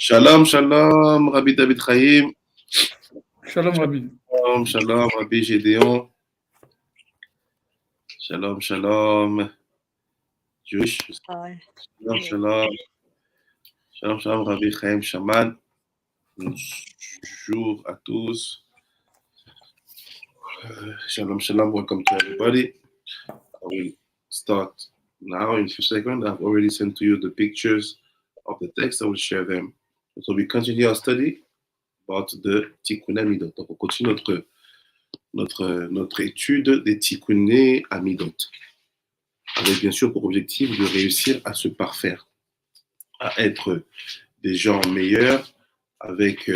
Shalom, shalom, Rabbi David Chaim. Shalom, Rabbi. Shalom, shalom, Rabbi Gédéon. Shalom, shalom, Jewish. Shalom, shalom. Shalom, shalom, Rabbi Chaim Shaman. Bonjour à tous. Shalom, shalom, welcome to everybody. I will start now in a few seconds. I've already sent to you the pictures of the text. I will share them. So we continue our study about the Tikun HaMIdot. Donc on continue notre étude des Tikun HaMIdot, avec bien sûr pour objectif de réussir à se parfaire, à être des gens meilleurs, avec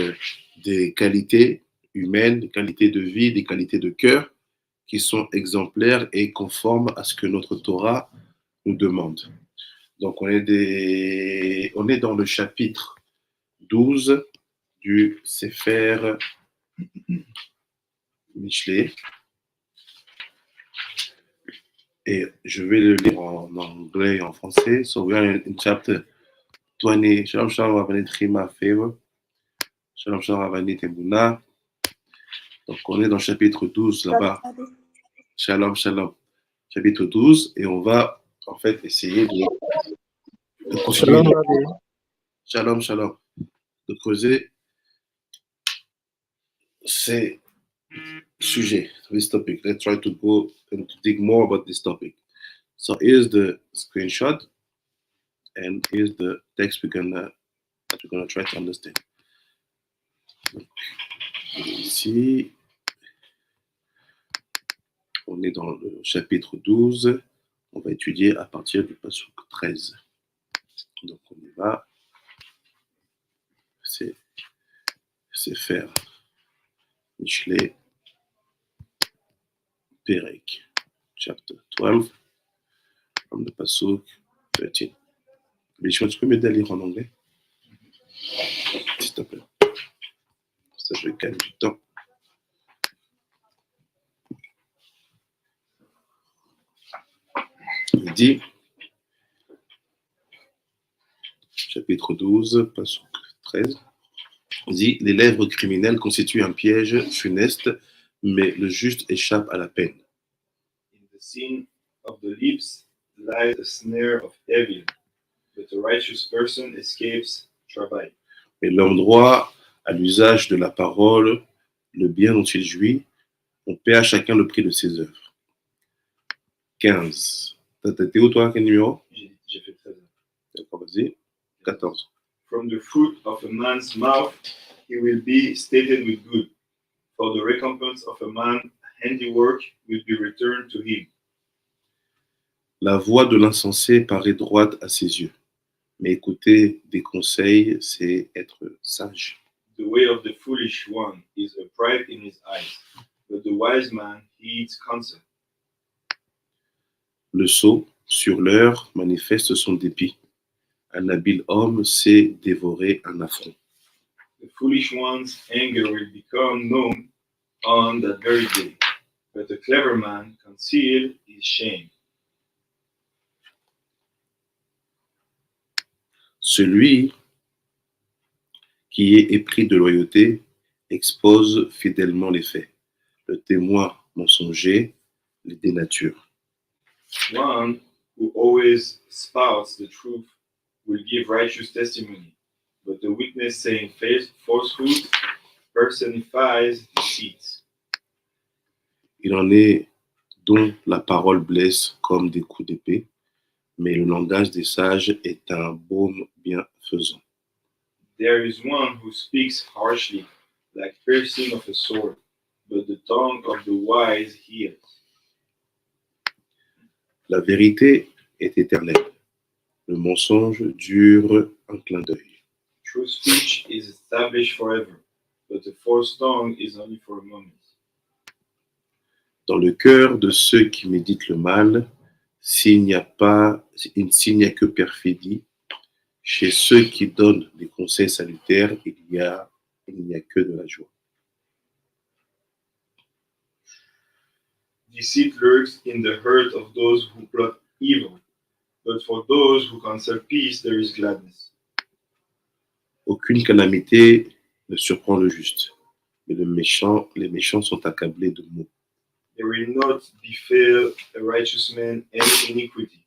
des qualités humaines, des qualités de vie, des qualités de cœur qui sont exemplaires et conformes à ce que notre Torah nous demande. Donc on est dans le chapitre 12 du Sefer Mishlei. Et je vais le lire en anglais et en français. So we are in chapter 20. Shalom shalom Ravanit Chima Favor. Shalom shalom Ravanit Emuna. Donc on est dans le chapitre 12 là-bas. Shalom shalom. Chapitre 12. Et on va en fait essayer de continuer. Shalom shalom. De creuser ces sujets, this topic. Let's try to go and to dig more about this topic. So here's the screenshot, and here's the text that we're gonna try to understand. Ici, on est dans le chapitre 12. On va étudier à partir du pasuk 13. Donc on y va. C'est Sefer Mishlei, Perek, chapter 12, from the pasuk 13. Mais tu peux m'aider à lire en anglais, s'il te plaît. Ça, je gagne du temps. Il dit, chapitre 12, pasuk 13, il dit, les lèvres criminelles constituent un piège funeste, mais le juste échappe à la peine. In the sin of the lips lies a snare of evil, but a righteous person escapes travail. Et l'homme droit, à l'usage de la parole, le bien dont il jouit, on paie à chacun le prix de ses œuvres. 15. T'es où toi, quel numéro? J'ai fait 13. D'accord, vas-y. 14. From the fruit of a man's mouth he will be stated with good. For the recompense of a man's handiwork will be returned to him. La voix de l'insensé paraît droite à ses yeux, mais écouter des conseils, c'est être sage. The way of the foolish one is upright in his eyes, but the wise man heeds counsel. Le sot, sur l'heure, manifeste son dépit. Un habile homme sait dévorer un affront. The foolish one's anger will become known on that very day, but the clever man conceals his shame. Celui qui est épris de loyauté expose fidèlement les faits. Le témoin mensonger les dénature. One who always spouts the truth will give righteous testimony, but the witness saying falsehood personifies deceit. Il en est dont la parole blesse comme des coups d'épée, mais le langage des sages est un baume bienfaisant. There is one who speaks harshly, like piercing of a sword, but the tongue of the wise heals. La vérité est éternelle. Le mensonge dure un clin d'œil. True speech is established forever, but the false tongue is only for a moment. Dans le cœur de ceux qui méditent le mal, s'il n'y a que perfidie, chez ceux qui donnent des conseils salutaires, il n'y a que de la joie. Deceit lurks in the heart of those who plot evil, but for those who counsel peace there is gladness. Aucune calamité ne surprend le juste, mais les méchants sont accablés de maux. There will not befall a righteous man any iniquity,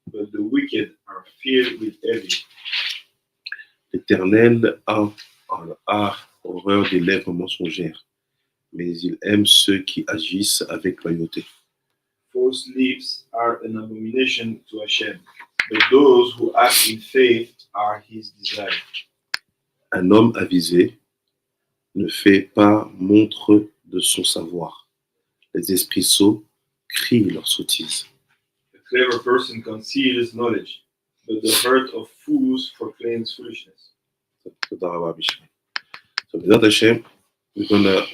but the wicked are filled with envy. L'Éternel a horreur des lèvres mensongères, mais il aime ceux qui agissent avec loyauté. False lips are an abomination to Hashem, but those who act in faith are his desire. Un homme avisé ne fait pas montre de son savoir. Les esprits sots crient leur sottise. A clever person conceals knowledge, but the heart of fools proclaims foolishness. So, Bezrat Hashem, we're going to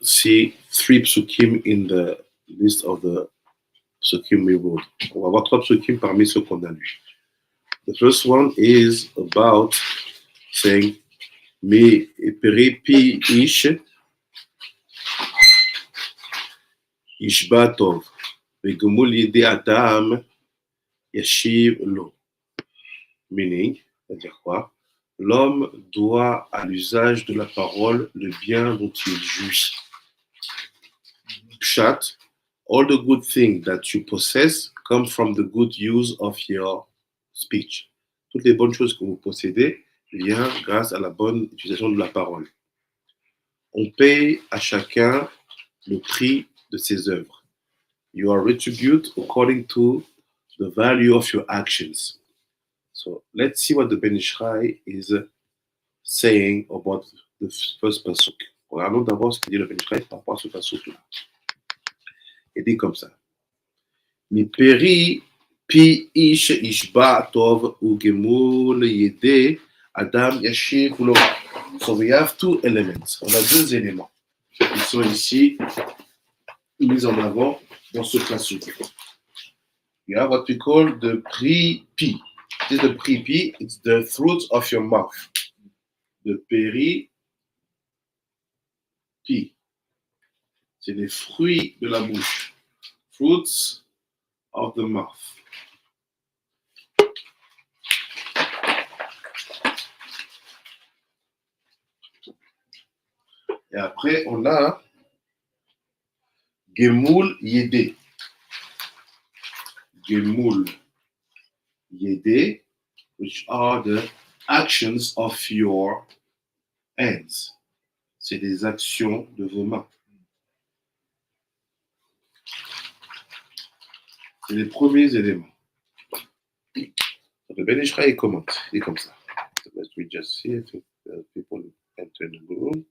see 3 psukim in the list of the psukim we wrote. On va voir 3 psukim parmi ceux qu'on a lus. The first one is about saying, Mi peripi ishba tov, vegumul yede adam yashiv lo. Meaning, c'est-à-dire quoi? L'homme doit à l'usage de la parole le bien dont il jouit. Pshat, all the good things that you possess come from the good use of your speech. Toutes les bonnes choses que vous possédez viennent grâce à la bonne utilisation de la parole. On paye à chacun le prix de ses œuvres. You are retributed according to the value of your actions. So let's see what the Ben Ishrai is saying about the first pasuk. Regardons d'abord ce que dit le Ben Ishrai par rapport à ce pasuk-là. Il dit comme ça. Mi peri pi ish ishba tov ugemul yede adam yashiv lo. So we have 2 elements. On a 2 éléments qui sont ici mis en avant dans ce pasuk. You have what we call the pri-pi. This is the pri-pi. It's the fruits of your mouth. The peri-pi. C'est les fruits de la bouche. Fruits of the mouth. Et après, on a Gemul Yede. Gemul Yede, which are the actions of your hands. C'est des actions de vos mains. C'est les premiers éléments. Le Ben Ishrai commente. Il est comme ça. So let's read just see if people enter the room.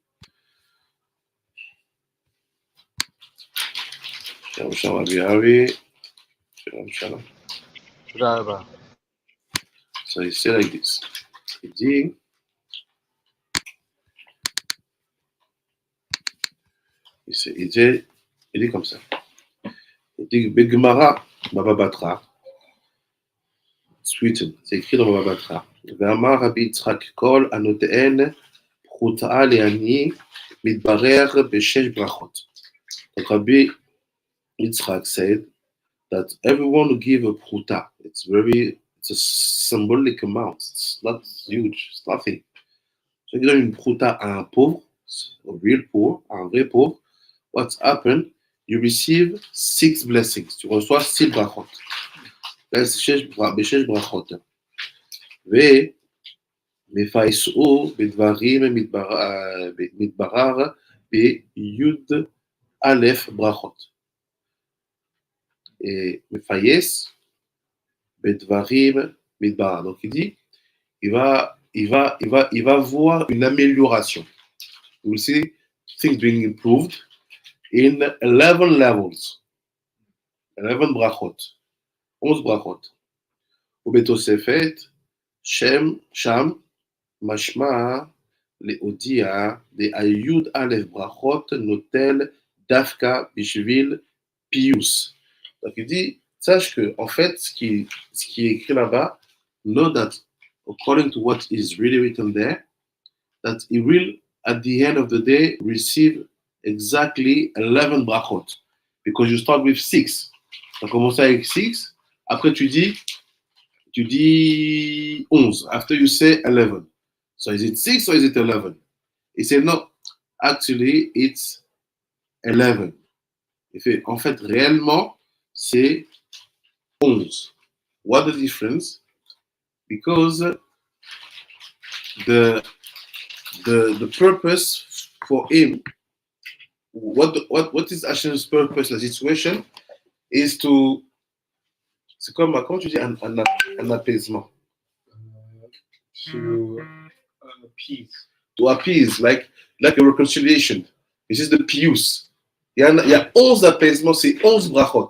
Shalom, shalom, Abiyavi. Shalom, shalom. Brava. So he said like this. Il dit, il dit comme ça. Il dit, Begmara, Baba Batra, Sweeten, c'est écrit dans Baba Batra. Vama Rabbi Yitzhak Kol Anoteen Pruta Leani Midbarer Beshesh Brachot. Donc Rabbi Yitzhak said that everyone will give a pruta. It's a symbolic amount. It's not huge. It's nothing. So you donne une pruta à un pauvre, a real poor, à un vrai pauvre. What's happened? You receive 6 blessings. Tu reçois 6 brachot. Beshesh brachot. Ve mefaisu bedvarim midbarar be yud aleph brachot. Et mefayes bedvarim midbarar. Donc il dit, il va voir une amélioration. You will see things being improved in 11 levels. 11 brachot. 11 brachot. ובתוספת, שם משמע להודיע דהיוד א' ברכות נוטל דווקא בשביל פיוס. Donc il dit, sache que, en fait, ce qui est écrit là-bas, know that according to what is really written there, that he will, at the end of the day, receive exactly 11 brachot. Because you start with 6. Tu as commencé avec 6, après tu dis 11. After you say 11. So is it 6 or is it 11? He said, no, actually, it's 11. Il fait, en fait, réellement, c'est 11. What the difference? Because the purpose for him, what is Hashem's purpose, la situation, is to, c'est comme, comment tu dis, un apaisement. To appease. To appease, like a reconciliation. This is the pious. Il y a 11 apaisements, c'est 11 brachot.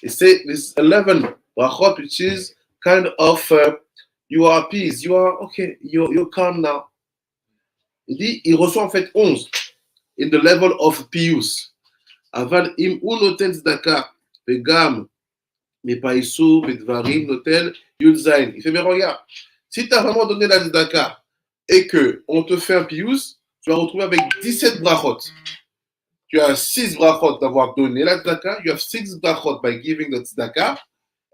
Et c'est this 11 brachot, which is kind of, you are appeased, you are, okay, you're calm now. Il dit, il reçoit en fait 11 in the level of pious. Aval im u noten tzedaka, vegam, mepaisu, bedvarim, notel, yudzain. Il fait, mais regarde, si tu as vraiment donné la tzedaka et qu'on te fait un pious, tu vas retrouver avec 17 brachot. Tu as 6 brachot d'avoir donné la tzedaka, you have 6 brachot by giving the tzedaka,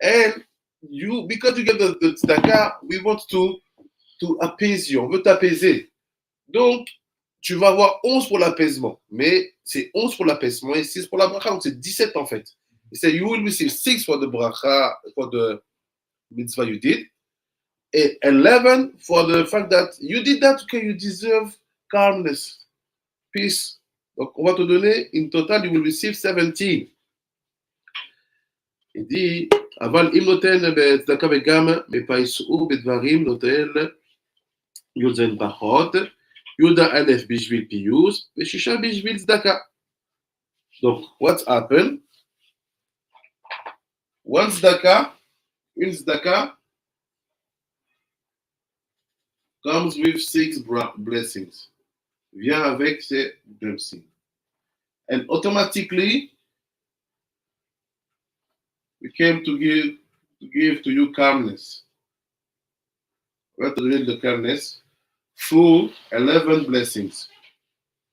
and you, because you get the tzedaka, we want to appease you, on veut t'apaiser. Donc, tu vas avoir 11 pour l'apaisement, mais c'est 11 pour l'apaisement et 6 pour la bracha, donc c'est 17 en fait. He said, you will receive 6 for the bracha, for the mitzvah you did, and 11 for the fact that you did that, okay, you deserve calmness, peace. Donc, on va te donner, in total, you will receive 17. Il dit, aval im noten tzedaka vegam mepaisu bedvarim notel yudzen brachot, Yuda Aleph Bishvil Piyus, Veshisha Bishvil Tzedaka. Donc, what happened? One tzedaka, une tzedaka comes with 6 blessings. Vient avec ses blessings. And automatically, we came to give to you calmness. We have to read the calmness. Through 11 blessings,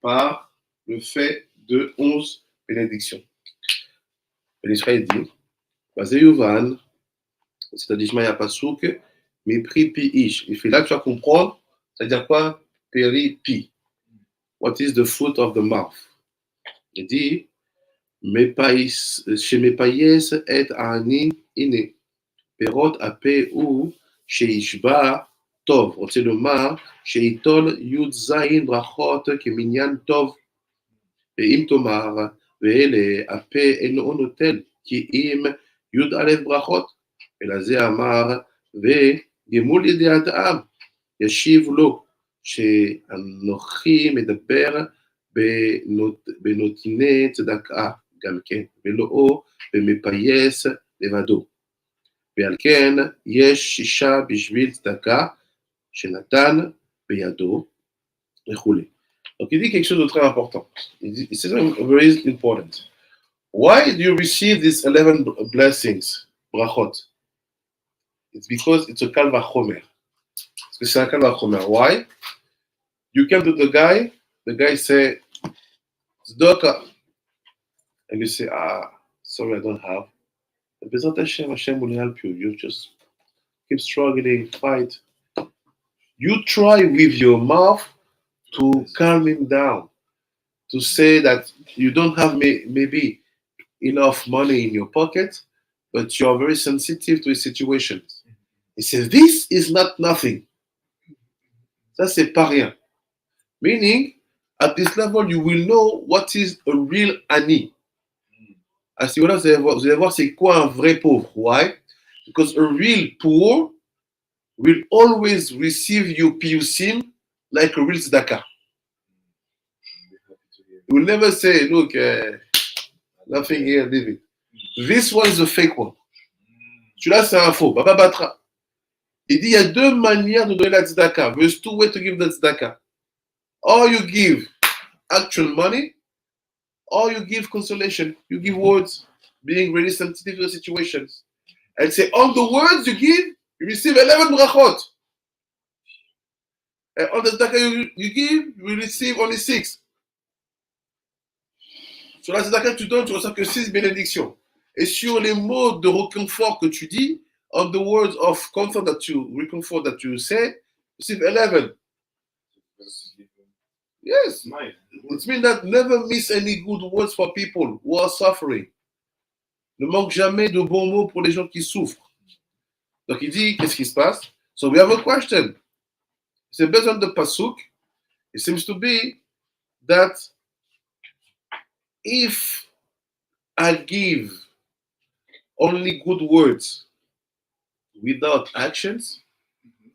par le fait de 11 bénédictions. L'Israël dit, Vazeyuvan, c'est-à-dire Shmaya Pasuk, Mipri Pi Ish. Il fait là, tu vas comprendre, c'est-à-dire quoi? Peri Pi. What is the fruit of the mouth? Il dit, chez Mepayes et Ani Ine, Perot Ape ou Sheishba Tov, רוצה לומר שיטול י"ז ברכות כמניין טוב, ואם תאמר ואלה הפה אינו נוטל כי אם י"א ברכות, אלא זה אמר וגמול ידיעת העם, ישיב לו שאנוכי מדבר בנותני צדקה גם כן, ולא במפייס לבדו. ועל כן יש 6 בשביל צדקה Shenatan, Beyado, et roulé. Donc il dit quelque chose de très important. Il dit, it's very important. Why do you receive these 11 blessings, brachot? It's because it's a kal vachomer. Parce que c'est un kal vachomer. Why? You came to the guy say, Tzedakah. And you say, sorry, I don't have. But Bezrat Hashem will help you. You just keep struggling, fight. You try with your mouth to calm him down, to say that you don't have maybe enough money in your pocket, but you are very sensitive to his situations. He says, this is not nothing. Ça, c'est pas rien. Meaning, at this level, you will know what is a real ani. À ce niveau-là, vous allez voir c'est quoi un vrai pauvre. Why? Because a real poor will always receive your piyusim like a real tzedakah. He will never say, look, nothing here, leave it. This one is a fake one. Celui-là, c'est un faux. Baba Batra. Il dit, il y a 2 manières de donner la tzedakah. There's 2 ways to give the tzedakah. Or you give actual money, or you give consolation. You give words, being really sensitive to the situations. And say, on the words you give, you receive 11 brachot. And on the tzedakah you give, you receive only 6. Sur la tzedakah que tu donnes, tu reçois que 6 bénédictions. Et sur les mots de réconfort que tu dis, on the words of comfort that you say, you receive 11. Yes. Nice. It means that never miss any good words for people who are suffering. Ne manque jamais de bons mots pour les gens qui souffrent. Donc il dit, qu'est-ce qui se passe? So we have a question. C'est based on the pasuk. It seems to be that if I give only good words without actions,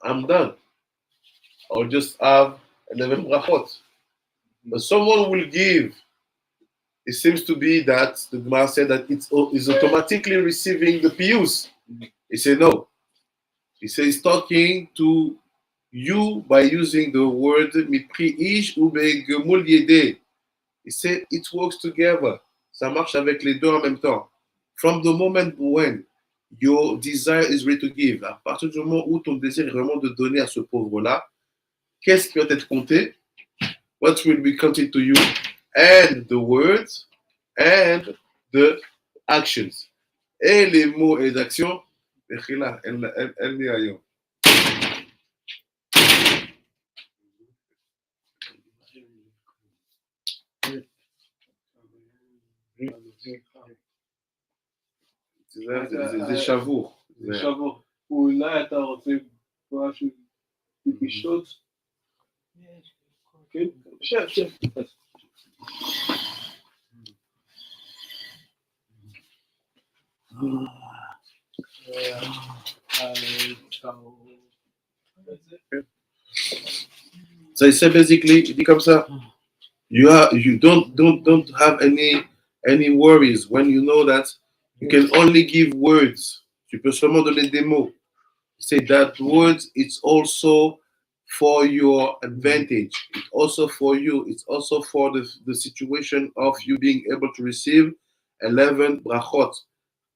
I'm done. I'll just have 11 brachot. But someone will give. It seems to be that the Gemara said that it is automatically receiving the piyus. He said no. He says talking to you by using the word mipri ish ou begemul yedeh. He said it works together. Ça marche avec les deux en même temps. From the moment when your desire is ready to give, à partir du moment où ton désir est vraiment de donner à ce pauvre-là, qu'est-ce qui va être compté? What will be counted to you? And the words and the actions. Et les mots et les actions, elle n'est ailleurs. זה שבור. זה שבור. אולי אתה רוצה משהו לשתות? כן? שב. So he said basically, il dit comme ça, you don't have any worries when you know that you can only give words. Tu peux seulement donner des mots. Say that words, it's also for your advantage. It's also for you. It's also for the situation of you being able to receive 11 brachot.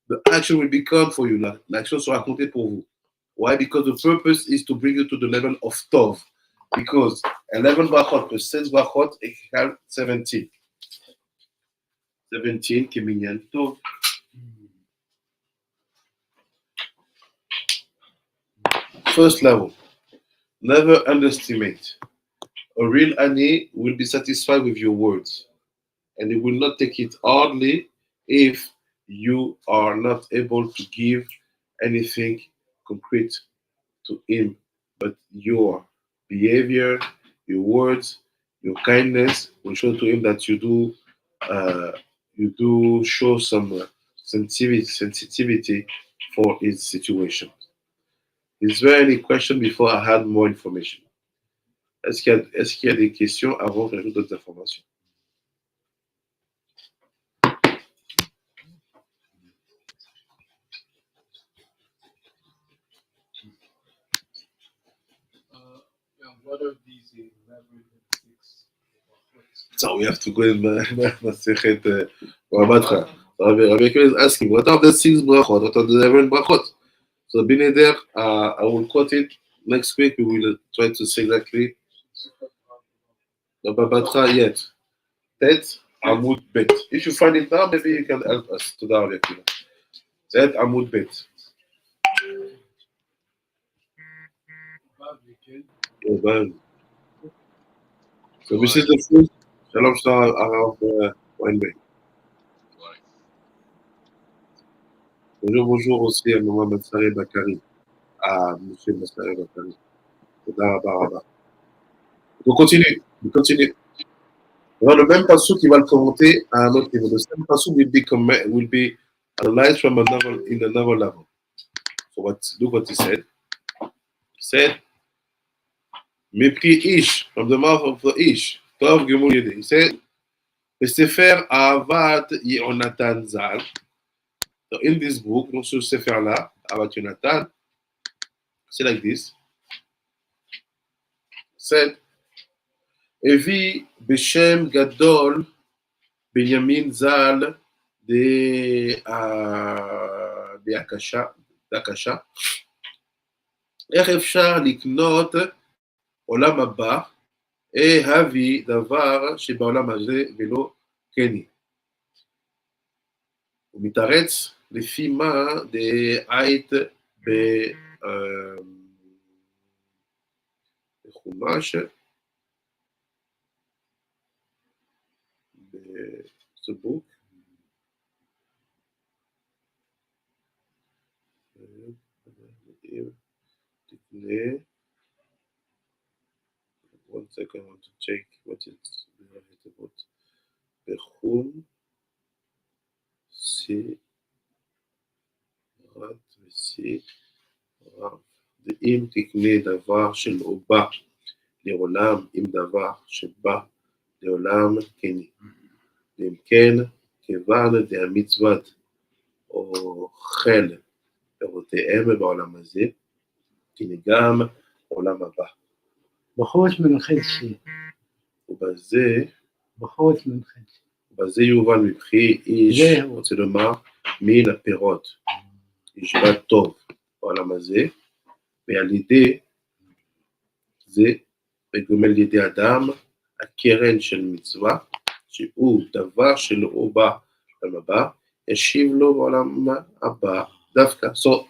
The action will become for you. L'action sera comptée pour vous. Why? Because the purpose is to bring you to the level of Tov. Because 11 brachot plus 16 brachot equal 17. 17 qui minyan Tov. First level. Never underestimate. A real ani will be satisfied with your words. And he will not take it hardly if you are not able to give anything concrete to him. But your behavior, your words, your kindness will show to him that you do show some sensitivity for his situation. Is there any question before I had more information? Est-ce qu'il y a des questions avant que j'ajoute d'autres informations? What are these 11 and 6? So we have to go in Masechet Batra. Rabbi is asking, what are the 6 brachot? What are the 11 brachot? So Bineder, I will quote it. Next week we will try to say exactly. Rabbi Batra yet. Tet Amud Bet. If you find it now, maybe you can help us to the Tet Amud Bet. So this is the first. Shalom Shalom around Weinberg. Bonjour aussi à Maman Matsare Bakari. À Monsieur Matsare Bakari. On continue. Alors, le même passage qui va le commenter à un autre niveau. The same passage will be analyzed from another level. So look what he said. He said, Mepri Ish, from the mouth of the Ish. Tov Gemul Yedeh. He said, Sefer Avat Yonatan Zal. So in this book, dans ce Sefer-là, Avat Yonatan, c'est like this. Said, Evi Beshem Gadol Benjamin Zal de Akasha. איך אפשר לקנות עולם הבא, הביא דבר שבעולם הזה ולא כן. הוא מתרץ לפי מה דעית בחומש, ce book. One second, I want to check what it's about. Bechum, Si, Rat, Si, Rav. ואם תקנה דבר שלא בא לעולם עם דבר שבא לעולם קני. ואם כן, כיוון דהמצוות אוכל פירותיהם בעולם הזה, קני גם עולם הבא. בחורש מנחש. ובזה יובן מבחי איש, רוצה לומר, מן הפירות. ישבה טוב בעולם הזה, ועל ידי זה בגומל לידי אדם, הקרן של מצווה, שהוא דבר שלא בא לעולם הבא, ישיב לו בעולם הבא דווקא. So,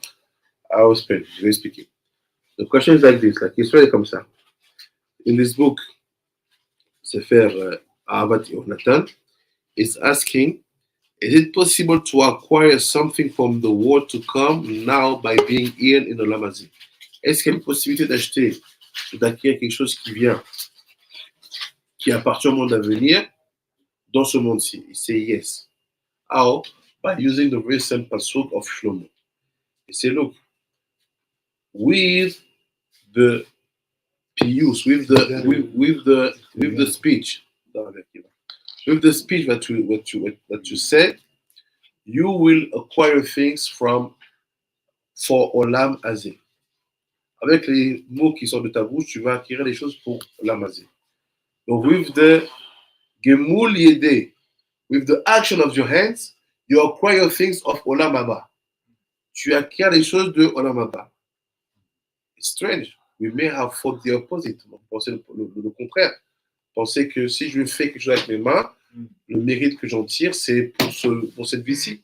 I will explain, very speaking. The question is like this, like it's really comme ça. In this book, Sefer HaMIdot Sefer, is asking, is it possible to acquire something from the world to come now by being here in the Lamazi? Est-ce qu'il y a une possibilité d'acheter, d'acquérir quelque chose qui vient, qui appartient au monde à venir, dans ce monde-ci? Il say yes. How? By using the recent pasuk of Shlomo. He say, look, with the pious, with the speech, with the speech that you said, you will acquire things for Olam Hazeh. Avec les mots qui sortent de ta bouche, tu vas acquérir les choses pour Olam Hazeh. Donc, with the Gemul Yedeh, with the action of your hands, you acquire things of Olam Haba. Tu acquiers les choses de Olam Haba. It's strange. We may have thought the opposite. Penser le contraire. Penser que si je fais quelque chose avec mes mains, le mérite que j'en tire, c'est pour cette vie-ci.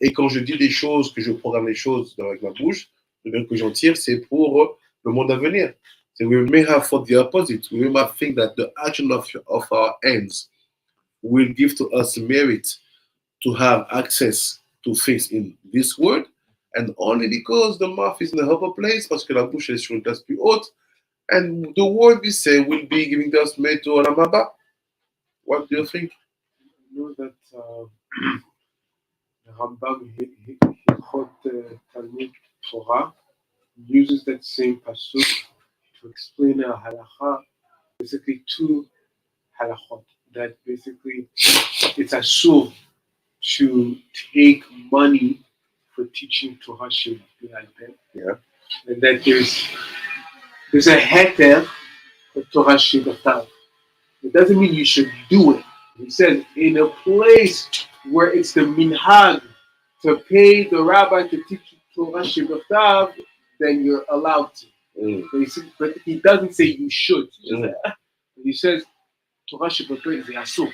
Et quand je dis des choses, que je programme les choses avec ma bouche, le mérite que j'en tire, c'est pour le monde à venir. So we may have thought the opposite. We may think that the action of our hands will give to us merit to have access to things in this world, and only because the mouth is in a upper place, parce que la bouche est sur une place plus haute, and the word we say will be giving us merit to Olam Haba. What do you think? I know that the Rambam, Hilchot Talmud Torah, uses that same pasuk to explain a halacha, basically two halachot, that basically it's asur to take money for teaching Torah Shem. Yeah. And that there's a heter for Torah Shem. It doesn't mean you should do it. He says in a place where it's the minhag to pay the rabbi to teach Torah Shem, then you're allowed to. But he doesn't say you should. He says Torah Shem is asur.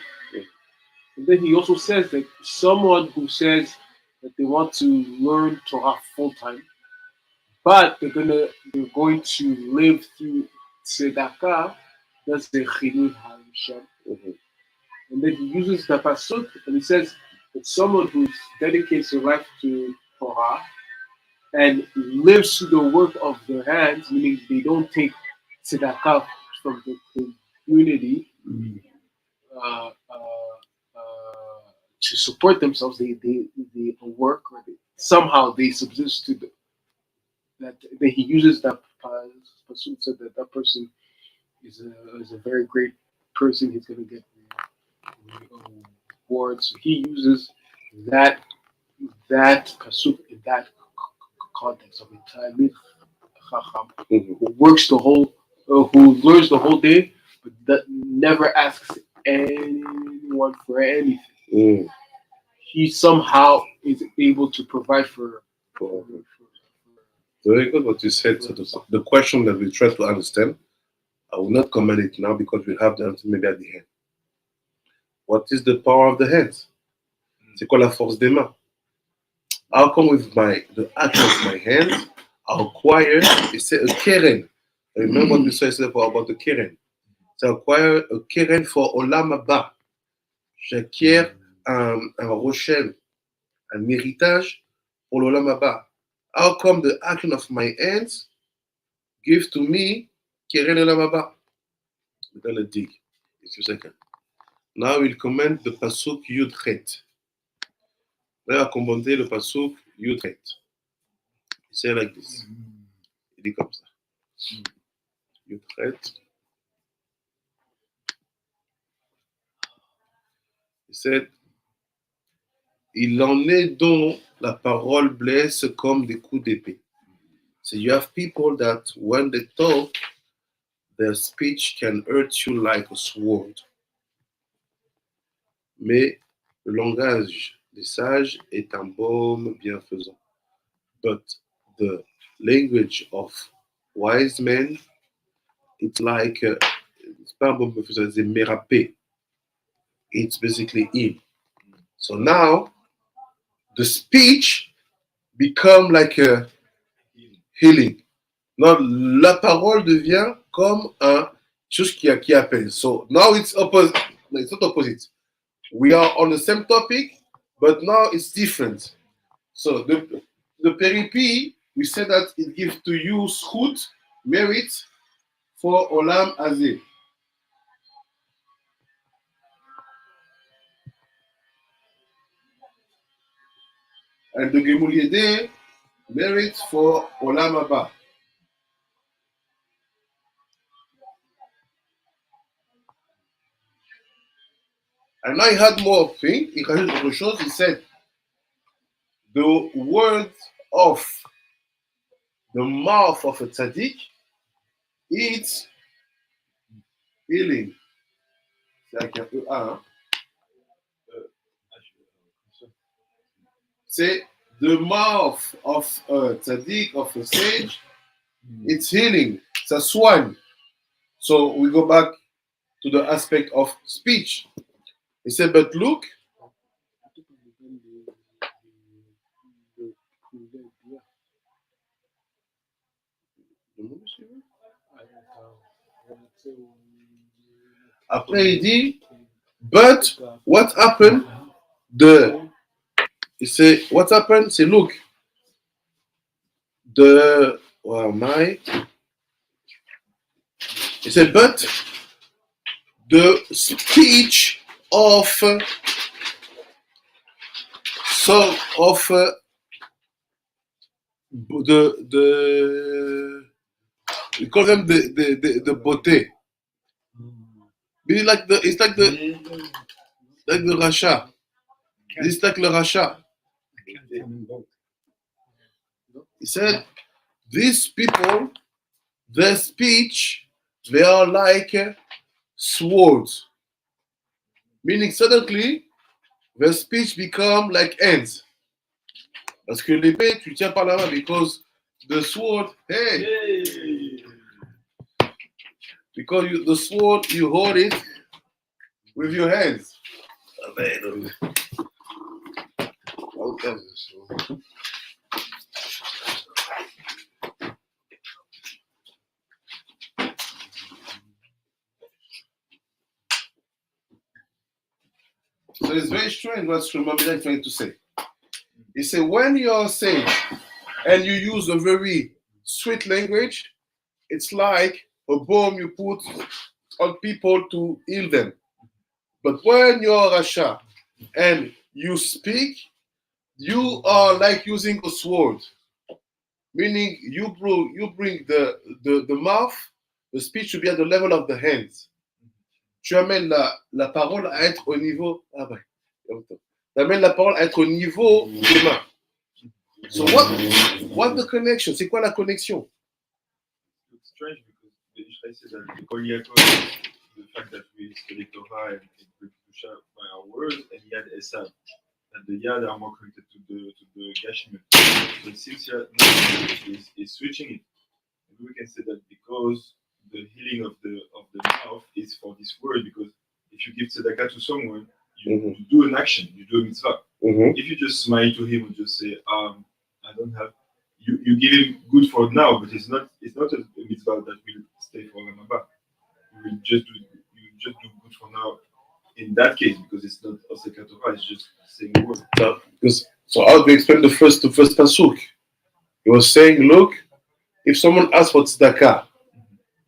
And then he also says that someone who says that they want to learn Torah full time, but they're going to live through tzedakah, that's the chilul ha'isham. And then he uses the pasuk and he says that someone who dedicates their life to Torah and lives through the work of their hands, meaning they don't take tzedakah from the community to support themselves, they work, or somehow they subsist to that. He uses that pasuk said that person is a very great person. He's going to get rewards. So he uses that pasuk in that context of a Talmid Chacham who works who learns the whole day, but that never asks anyone for anything. He somehow is able to provide for Very good what you said. So the question that we try to understand, I will not comment it now because we have the answer maybe at the end. What is the power of the hands? C'est quoi la force des mains? How come with the action of my hands, I acquire, it's a keren. I remember what we said about the keren. So I acquire a keren for Olam Haba. j'acquiers un rochen, un héritage pour l'Olam Haba. How come the action of my hands give to me Keren Olam Haba? We're going to dig. Just a second. Now we'll comment the pasuk Yud Chet. Là, on va commenter le pasuk Yud Chet. Il say like this. Il dit comme ça. Yud Chet. Il said, il en est dont la parole blesse comme des coups d'épée. So you have people that when they talk, their speech can hurt you like a sword. Mais le langage des sages est un baume bienfaisant. But the language of wise men, it's like, it's pas un baume bienfaisant, c'est mérapé. It's basically in. So now, the speech become like a healing. Non, la parole devient comme un chose qui appelle. So now it's opposite. No, it's not opposite. We are on the same topic, but now it's different. So the peripi, we said that it gives to you schut, merit for olam hazeh. And the gemul merit for olam haba. And now he had more thing. He rajoute autre chose. He said, the word of the mouth of a tzaddik, it's healing. C'est avec un E-A. Hein? C'est the mouth of a tzaddik, of a sage, it's healing. Ça soigne. So we go back to the aspect of speech. He said, but look, après il dit, but what happened? He said, what happened? Say, look, he said, but the speech of we call them the beauté. It's like the Rasha. It's like the Rasha. He said, these people, their speech, they are like swords. Meaning suddenly, their speech become like ends. Parce que l'épée, tu tiens par la main, because the sword, hey! Because the sword, you hold it with your hands. So it's very strange what HaMIdot is trying to say. He said, when you're saying and you use a very sweet language, it's like a bomb you put on people to heal them. But when you're Rasha and you speak, you are like using a sword. Meaning you bring the mouth, the speech to be at the level of the hands. Tu amènes la parole à être au niveau. Tu amènes la parole à être au niveau des mains. So what the connection? C'est quoi la connexion? It's strange because the Mishlei said that the Kol Yaakov, the fact that we study Torah and we push out by our words, and Yad Esav, and the Yad are more connected to the Gashmi. So since Yad now is switching it, maybe we can say that because the healing of the mouth is for this word, because if you give tzedakah to someone, you do an action, you do a mitzvah. If you just smile to him and just say, I don't have, you give him good for now, but it's not a mitzvah that will stay for Olam Haba. You just do good for now. in that case, because it's not Oseka Torah, it's just saying word. So how do you explain the first pasuk? He was saying, look, if someone asks for tzedakah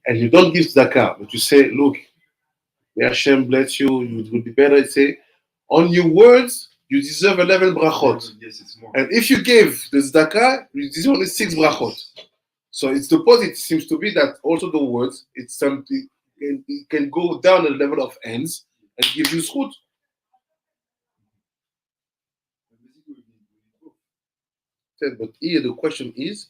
and you don't give tzedakah, but you say, look, may Hashem bless you, it would be better to say, on your words, you deserve 11 brachot. Yes, it's more. And if you gave the tzedakah, you deserve only 6 brachot. So it's the opposite. It seems to be that also the words, it's something, it can go down a level of ends and give you zchut. But here the question is,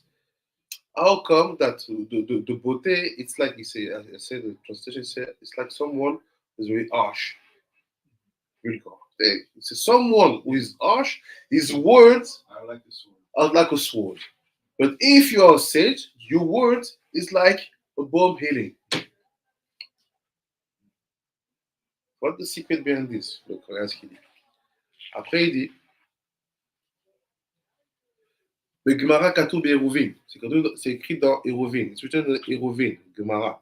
how come that the bote, it's like you say, I say the translation said, it's like someone who's very harsh. It's someone who is harsh, his words are like a sword. But if you are sage, your words is like a bomb healing. What's the secret behind this? Look, I ask you. Après, il dit, le Gemara Katoub Eruvin. C'est écrit dans Eruvin. It's written in Eruvin, Gemara.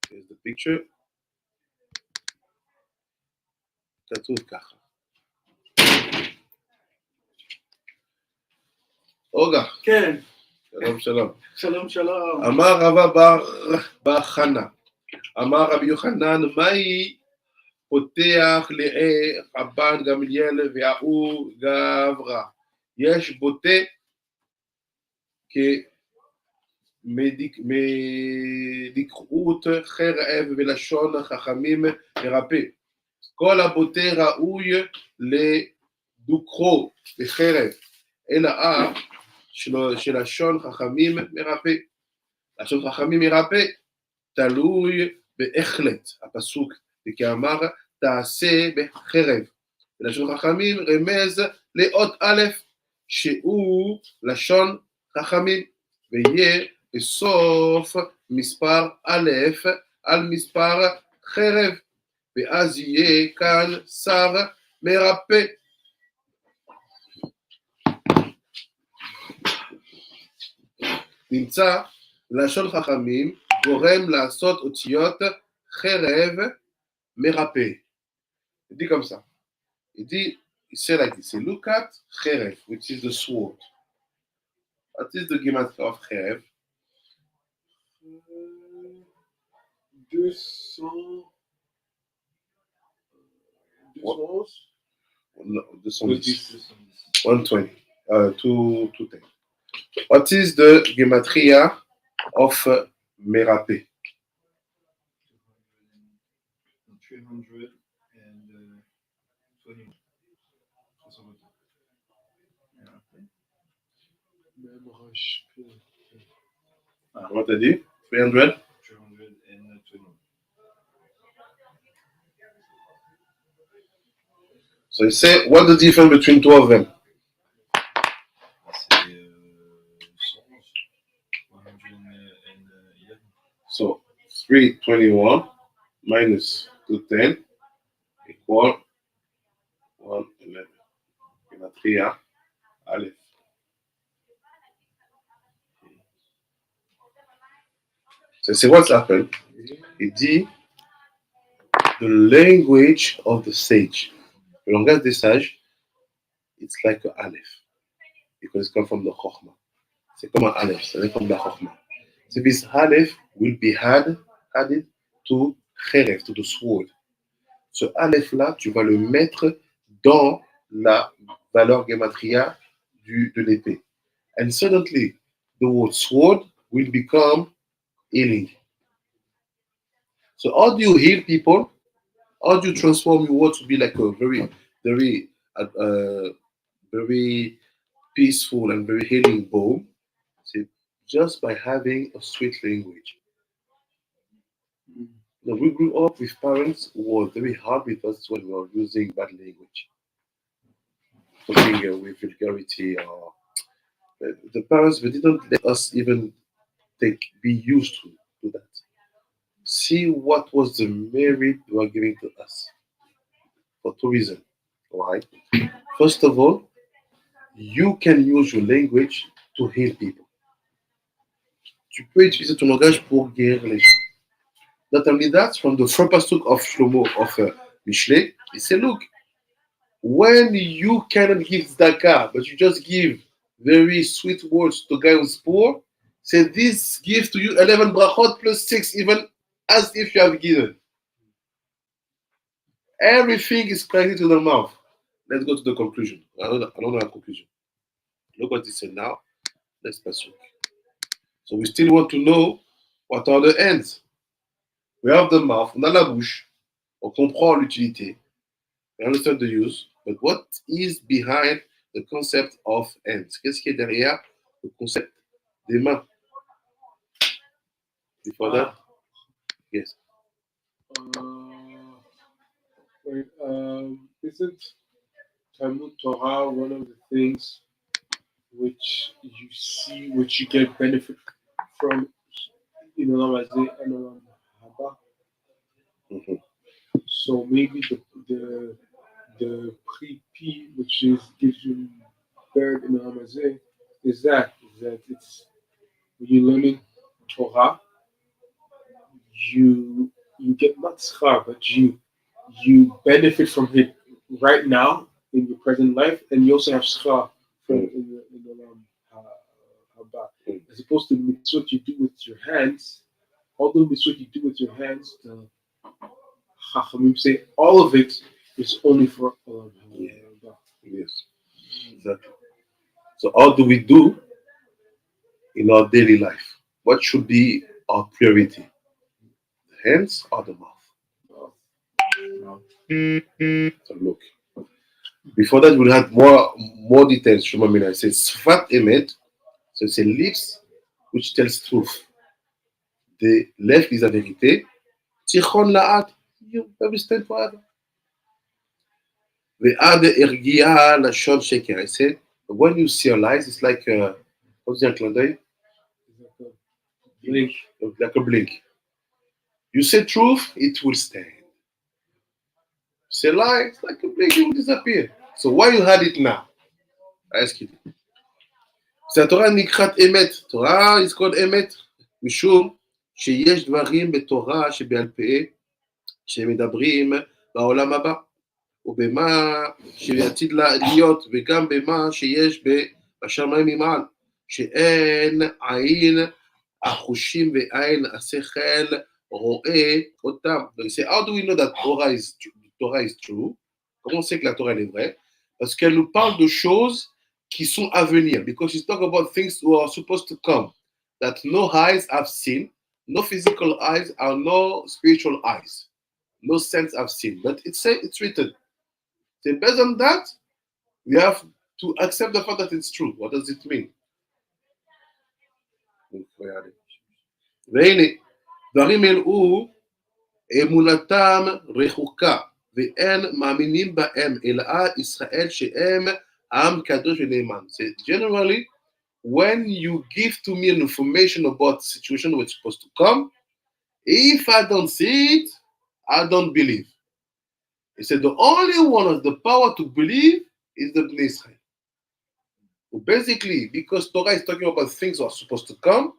Here's the picture. Katoub Kacha. Oga. כן. Shalom, shalom. שלום, שלום. אמר רבא בר חנא. אמר רבי יוחנן, מהי פותח לאה רבן גמליאל וההוא גברא. יש בוטה כמדיקרות חרב ולשון חכמים מרפא. כל הבוטה ראוי לדוקרו בחרב, אלא שלשון חכמים מרפא. לשון חכמים מרפא תלוי בהחלט, הפסוק, וכאמר תעשה בחרב. ולשון חכמים רמז לאות א', שהוא לשון חכמים, ויהיה בסוף מספר א' על מספר חרב, ואז יהיה כאן שר מרפא. נמצא לשון חכמים גורם לעשות אותיות חרב מרפא. Il dit comme ça. Il say like this. Look at חרב, which is the sword. What is the gematria of חרב? 211. No, 210. 120. 210. What is the gematria of merape? 320. What t'as dit? 300? 320. So you say, what's the difference between two of them? So 321 minus 210 equal 111. Gematria Aleph. So c'est what's happened? Il dit the language of the sage. Le langage des sages, it's like an Aleph. Because it comes from the Chokhmah. C'est comme un Aleph, c'est comme la Chokhmah. So this Aleph will be added to Kheref, to the sword. Ce Aleph là, tu vas le mettre dans la valeur gematria de l'épée. And suddenly, the word sword will become healing. So how do you heal people? How do you transform your word to be like a very, very, very peaceful and very healing balm? See, just by having a sweet language. You know, we grew up with parents who were very hard with us when we were using bad language, talking with vulgarity. Or the parents, they didn't let us even be used to that. See what was the merit they were giving to us for two reasons. Why? First of all, you can use your language to heal people. Tu peux utiliser ton langage pour guérir les gens. Not only that, from the first pasuk of Shlomo, of Mishlei, he said, look, when you cannot give tzedakah, but you just give very sweet words to the guy who's poor, say this gives to you 11 brachot plus 6, even as if you have given. Everything is connected to the mouth. Let's go to the conclusion. I don't know the conclusion. Look what he said now. Let's pass through. So we still want to know what are the ends. We have the mouth, on a la bouche, on comprend l'utilité, we understand the use, but what is behind the concept of ends? Qu'est-ce qui est derrière le concept des mains? Before that? Yes. Wait, isn't Talmud Torah one of the things which you see, which you get benefit from in Olam Hazeh and Olam Haba? Mm-hmm. So maybe the pre-P, which is gives you bird in Olam Hazeh, is that it's when you're learning Torah, you get not schar, but you benefit from it right now in your present life, and you also have schar from in the haba. As opposed to mitzvot you do with your hands, all the mitzvot you do with your hands, the Chachamim say all of it is only for haba. Yes, exactly. So how do we do in our daily life? What should be our priority? The hands or the mouth? So look. Before that, we'll have more details. Shomamina says, Sfat Emet, so c'est lips which tells truth. The left is la vérité. Tichon la'at, you understand forever. The other ergia lashon sheker. I said, when you see lies, it's like what's the clin d'œil? Blink. Like a blink. You say truth, it will stand. Say lie, it's like a blink, it will disappear. So why you had it now? I ask you. So Torah nikrat emet. Torah is called emet. משום שיש דברים בתורה שבעל פה שמדברים בעולם הבא ובמה שעתיד להיות וגם במה שיש בשמיים ממעל שאין עין החושים ועין השכל רואה אותם. C'est how do we know that Torah is true? Comment on sait que la Torah est vraie? Parce qu'elle nous parle de choses qui sont à venir, because she's talking about things who are supposed to come, that no eyes have seen, no physical eyes, and no spiritual eyes, no sense have seen. But it's written. So based on that, we have to accept the fact that it's true. What does it mean? והנה, דברים אלו אמונתם רחוקה, ואין מאמינים בהם, אלא ישראל שהם עם קדוש ונאמן. So generally, when you give to me an information about the situation which is supposed to come, if I don't see it, I don't believe. He said the only one with the power to believe is the Bnei Israel. Basically, because Torah is talking about things that are supposed to come,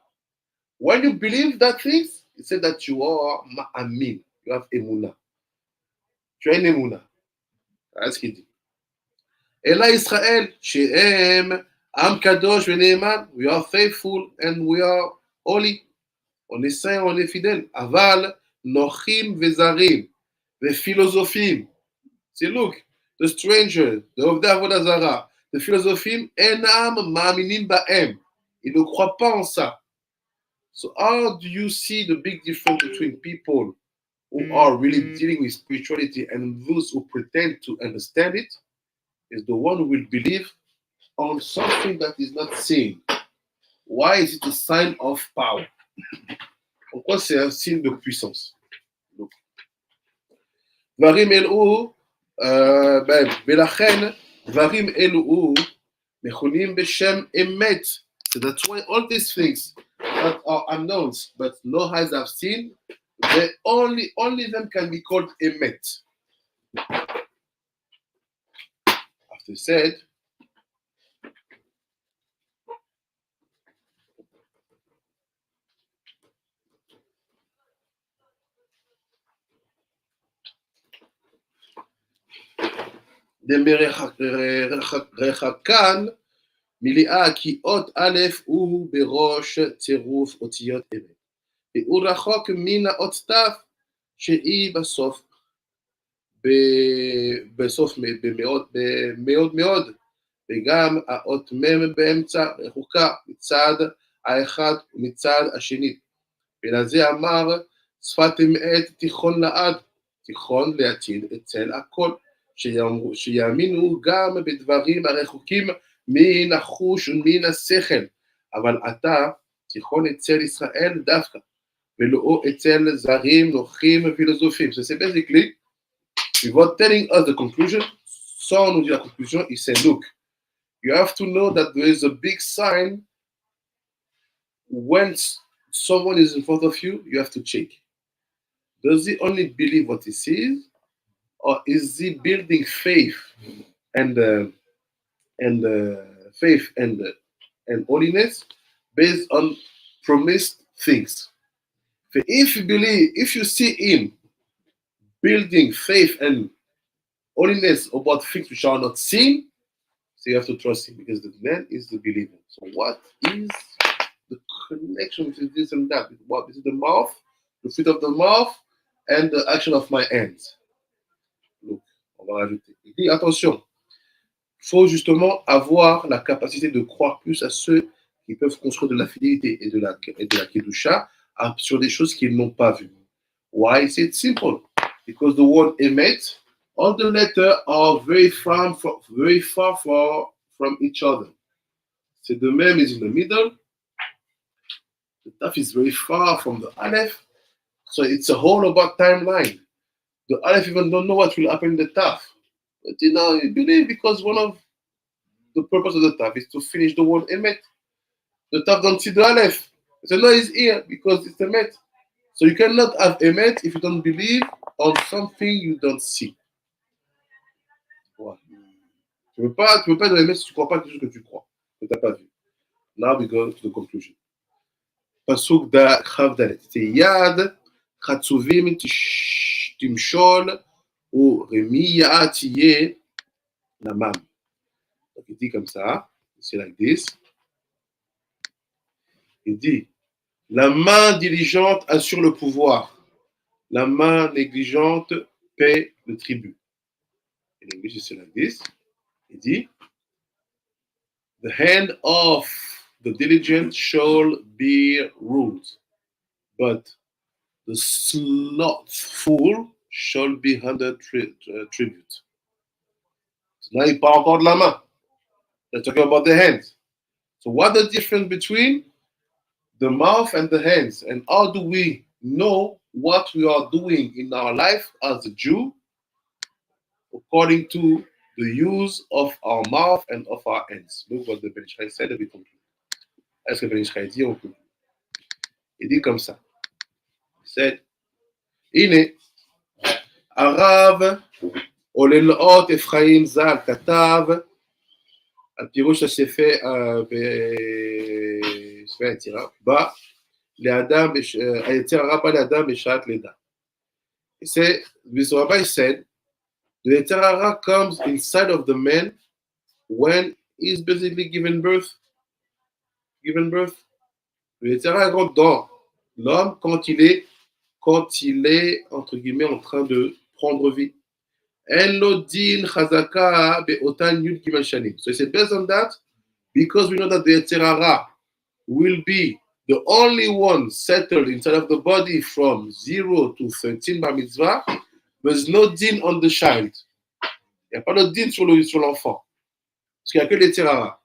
when you believe that things, it said that you are ma'amin, you have emunah. Tu as une emunah. That's ce qu'il dit. Ela Israel, she'em am kadosh v'ne'eman, we are faithful and we are holy. On est saint, on est fidèle. Aval, nochim vezarim, vefilosophim. See, look, the stranger, the Ovdei Avodah Zarah, the philosophim, enam ma'aminim ba'em. Ils ne croient pas en ça. So how do you see the big difference between people who are really dealing with spirituality and those who pretend to understand it? Is the one who will believe on something that is not seen. Why is it a sign of power? Pourquoi c'est un signe de puissance? דברים אלו, ולכן דברים אלו מכונים בשם אמת. So that's why all these things that are unknown, but no eyes have seen, they only them can be called emet. After said, דמרחקן מליאה כי אות א' הוא בראש צירוף אותיות אמת. והוא רחוק מן האות ת' שהיא בסוף מאוד מאוד, וגם האות מ' באמצע רחוקה מצד האחד ומצד השני. ולזה אמר שפת אמת תיכון לעד, תיכון לעתיד אצל הכל, שיאמינו גם בדברים הרחוקים מן החוש ומן השכל, אבל אתה תיכון אצל ישראל דווקא, ולא אצל זרים נוחים ופילוסופים. So c'est basically, without telling us the conclusion, sans nous dire la conclusion, il said, look, you have to know that there is a big sign when someone is in front of you, you have to check. Does he only believe what he sees, or is he building faith and holiness based on promised things? If you see him building faith and holiness about things which are not seen, so you have to trust him, because the man is the believer. So what is the connection between this and that? What is the mouth, the fruit of the mouth, and the action of my hands? Look, on va rajouter. Il dit attention, il faut justement avoir la capacité de croire plus à ceux qui peuvent construire de la fidélité et de la kedusha sur des choses qu'ils n'ont pas vues. Why is it simple? Because the word emet, all the letters are very far from each other. So the mem is in the middle, the taf is very far from the aleph, so it's a whole about timeline. The aleph even don't know what will happen in the taf, but you believe because one of the purpose of the taf is to finish the word emet. The taf don't see the aleph. So no, it's here because it's emet. So you cannot have emet if you don't believe on something you don't see. Voilà. Tu ne peux pas être emet si tu ne crois pas quelque chose que tu crois, que tu n'as pas vu. Now we go to the conclusion. Pasuk da Chavdalet. C'est Yad Chatzuvim Timshol ou Remiya Tiye Namam. Donc il dit comme ça, c'est like this. Il dit, la main diligente assure le pouvoir, la main négligente paie le tribut. In English, c'est like this. Il dit, the hand of the diligent shall be ruled, but the slothful shall be under tribute. So now il parle encore de la main. They're talking about the hands. So what's the difference between the mouth and the hands? And how do we know what we are doing in our life as a Jew according to the use of our mouth and of our hands? Look what the Ben Ishraï said, et we conclude. Est-ce que Ben Ishraï dit, on conclut? Il dit comme ça. Il said, הנה, הרב עוללות אפרים ז"ל כתב על פירוש הספר בספר היצירה, בא לאדם, היצר הרע בא לאדם בשעת לידה. So Rabbi said, the יצר הרע comes inside of the man when he's basically given birth. Le יצר הרע rentre dans l'homme quand il est entre guillemets en train de prendre vie. Elodin chazaka be'otan yud gimel shanim. So it's based on that, because we know that the Yetzer Hara will be the only one settled inside of the body from 0 to 13 bar mitzvah. There's no din on the child. Il n'y a pas de din sur l'enfant. Parce qu'il n'y a que le Yetzer Hara.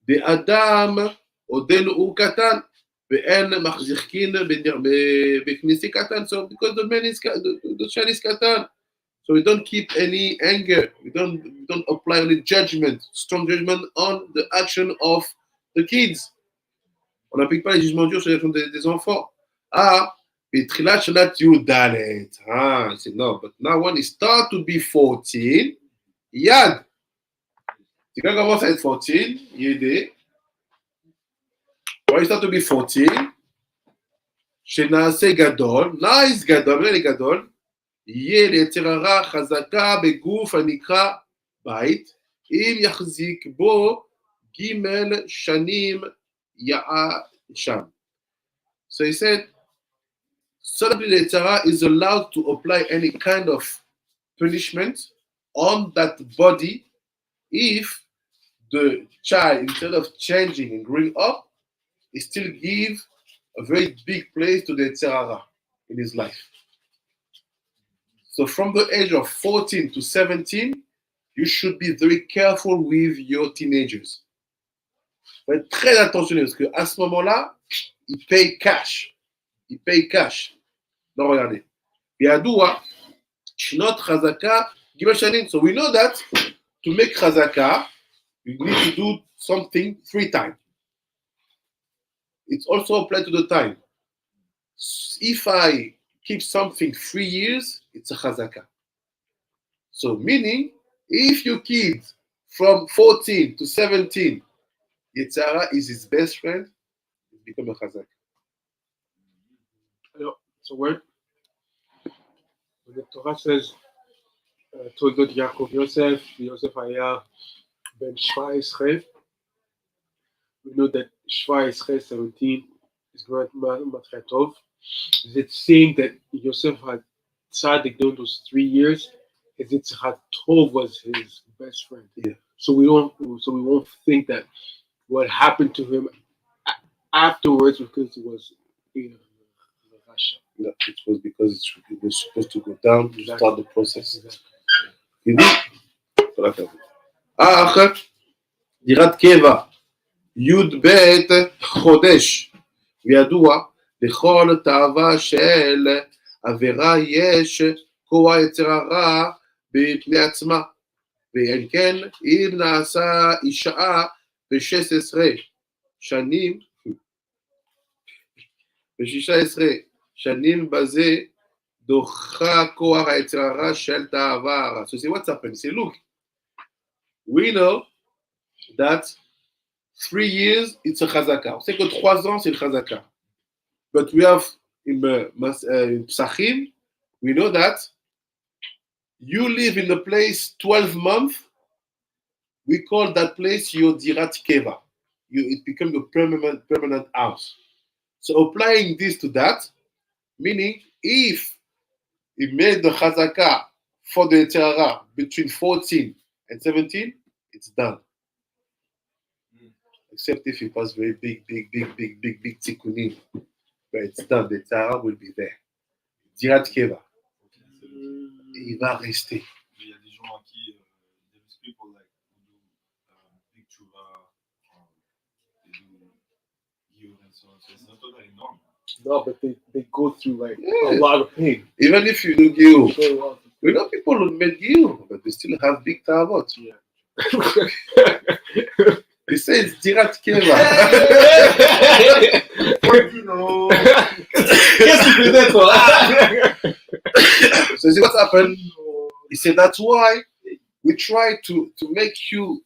De Adam odenu u katan ve'en machzirkin be'knisi katan. So because the man is the child is katan. So we don't keep any anger. We don't apply any judgment, strong judgment on the action of the kids. On n'applique pas les jugements durs sur l'action des enfants. Betrilat shalat yudalet. I said no, but now when it starts to be 14, yad. C'est quand il commence à être 14, yédé. When it starts to be 14, shenase gadol, now is gadol, really gadol. יהיה ליצר הרע חזקה בגוף הנקרא בית, אם יחזיק בו ג' שנים שם. So he said, suddenly the Tzara is allowed to apply any kind of punishment on that body if the child, instead of changing and growing up, he still give a very big place to the Tzara in his life. So from the age of 14 to 17, you should be very careful with your teenagers. Faut être très attentionné parce qu'à ce moment-là, ils payent cash. Ils payent cash. Donc regardez. Yadua, Shnot Chazaka, Gimel Shanim. So we know that to make Chazaka, you need to do something 3 times. It's also applied to the time. If I keep something 3 years, it's a Chazaka. So meaning, if your kid from 14 to 17, Yetzara is his best friend, it becomes a Chazaka. So when the Torah says, Toldot Yaakov Yosef, Yosef היה ben 17, we know that 17 is Matria Tov. Is it saying that Yosef had tzaddik during those 3 years? Is it Tov was his best friend? Yeah. So we won't think that what happened to him afterwards because it was Russia. No, it was because it was supposed to go down to start the process. האחר, דירת קבע, י"ב חודש, וידוע לכל תאווה של עבירה יש כוח יצר הרע בפני עצמה, ואם כן, אם נעשה אישה ב-16 שנים, ב-16 שנים בזה, דוחה כוח היצר הרע של תאווה הרע. So see what's happened? Say, look, we know that 3 years, it's a chazaka. On sait que 3 ans, c'est le chazaka. But we have in Psachim, we know that you live in a place 12 months, we call that place your dirat keva. It becomes your permanent house. So applying this to that, meaning if he made the chazaka for the Yetzirah between 14 and 17, it's done. Except if it was very big tikunim. But it's done. The Yetzirah will be there. Dirat Keva. Il va rester. Il y a des gens qui, there's people like who do big tshuva, they do yud and so on. So it's not totally normal. No, but they go through like a lot of pain. Even if you do Giyur. We know people who made Giyur, but they still have big tavot. Yeah. He says Dirat Keva. So see what's happened? He said that's why we try to make you